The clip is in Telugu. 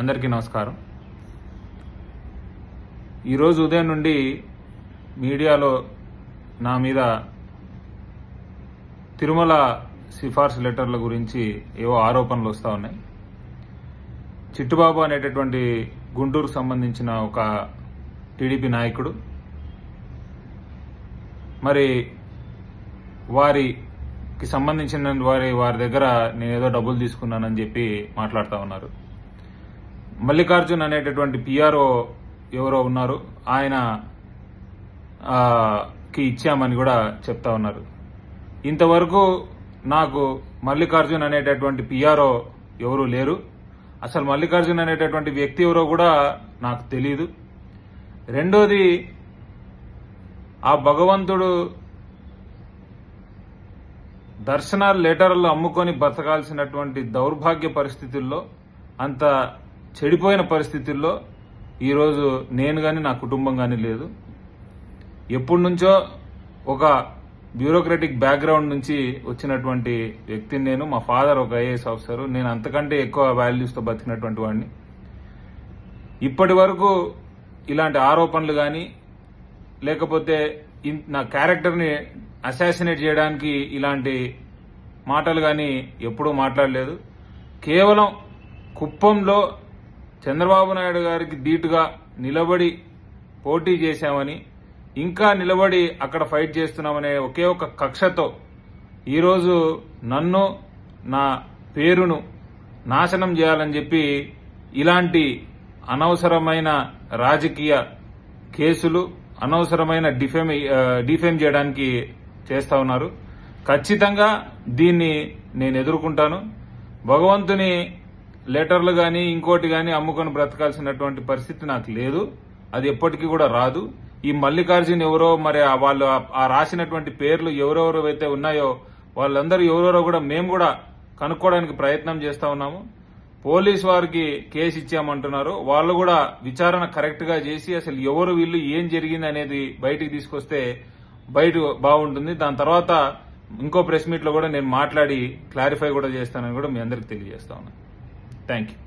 అందరికీ నమస్కారం. ఈరోజు ఉదయం నుండి మీడియాలో నా మీద తిరుమల సిఫార్సు లెటర్ల గురించి ఏవో ఆరోపణలు వస్తూ ఉన్నాయి. చిట్టుబాబు అనేటటువంటి గుంటూరుకు సంబంధించిన ఒక టీడీపీ నాయకుడు మరి వారికి సంబంధించిన వారి దగ్గర నేనేదో డబ్బులు తీసుకున్నానని చెప్పి మాట్లాడుతూ ఉన్నారు. మల్లికార్జున్ అనేటటువంటి పిఆర్ఓ ఎవరో ఉన్నారు, ఆయన కి ఇచ్చామని కూడా చెప్తా ఉన్నారు. ఇంతవరకు నాకు మల్లికార్జున్ అనేటటువంటి పిఆర్ఓ ఎవరూ లేరు. అసలు మల్లికార్జున్ అనేటటువంటి వ్యక్తి ఎవరో కూడా నాకు తెలియదు. రెండోది, ఆ భగవంతుడు దర్శనాలు లెటర్లు అమ్ముకొని బతకాల్సినటువంటి దౌర్భాగ్య పరిస్థితుల్లో, అంత చెడిపోయిన పరిస్థితుల్లో ఈరోజు నేను గాని నా కుటుంబం గాని లేదు. ఎప్పటి నుంచో ఒక బ్యూరోక్రటిక్ బ్యాక్గ్రౌండ్ నుంచి వచ్చినటువంటి వ్యక్తిని నేను. మా ఫాదర్ ఒక ఐఏఎస్ ఆఫీసర్, నేను అంతకంటే ఎక్కువ వాల్యూస్తో బతికినటువంటి వాడిని. ఇప్పటి వరకు ఇలాంటి ఆరోపణలు కానీ లేకపోతే నా క్యారెక్టర్ని అసాసినేట్ చేయడానికి ఇలాంటి మాటలు కానీ ఎప్పుడూ మాట్లాడలేదు. కేవలం కుప్పంలో చంద్రబాబు నాయుడు గారికి ధీటుగా నిలబడి పోటీ చేశామని, ఇంకా నిలబడి అక్కడ ఫైట్ చేస్తున్నామనే ఒకే ఒక కక్షతో ఈరోజు నన్ను, నా పేరును నాశనం చేయాలని చెప్పి ఇలాంటి అనవసరమైన రాజకీయ కేసులు, అనవసరమైన డిఫేమ్ చేయడానికి చేస్తా ఉన్నారు. ఖచ్చితంగా దీన్ని నేను ఎదుర్కొంటాను. భగవంతుని లెటర్లు గాని ఇంకోటి గాని అమ్ముకొని బ్రతకాల్సినటువంటి పరిస్థితి నాకు లేదు. అది ఎప్పటికీ కూడా రాదు. ఈ మల్లికార్జున్ ఎవరో, మరి వాళ్ళు ఆ రాసినటువంటి పేర్లు ఎవరెవరు అయితే ఉన్నాయో వాళ్ళందరూ ఎవరెవరో కూడా మేము కూడా కనుక్కోవడానికి ప్రయత్నం చేస్తా ఉన్నాము. పోలీసు వారికి కేసు ఇచ్చామంటున్నారు. వాళ్ళు కూడా విచారణ కరెక్ట్ గా చేసి అసలు ఎవరు వీళ్ళు, ఏం జరిగింది అనేది బయటికి తీసుకొస్తే బాగుంటుంది. దాని తర్వాత ఇంకో ప్రెస్ మీట్ లో కూడా నేను మాట్లాడి క్లారిఫై కూడా చేస్తానని కూడా మీ అందరికి తెలియజేస్తా ఉన్నాను. Thank you.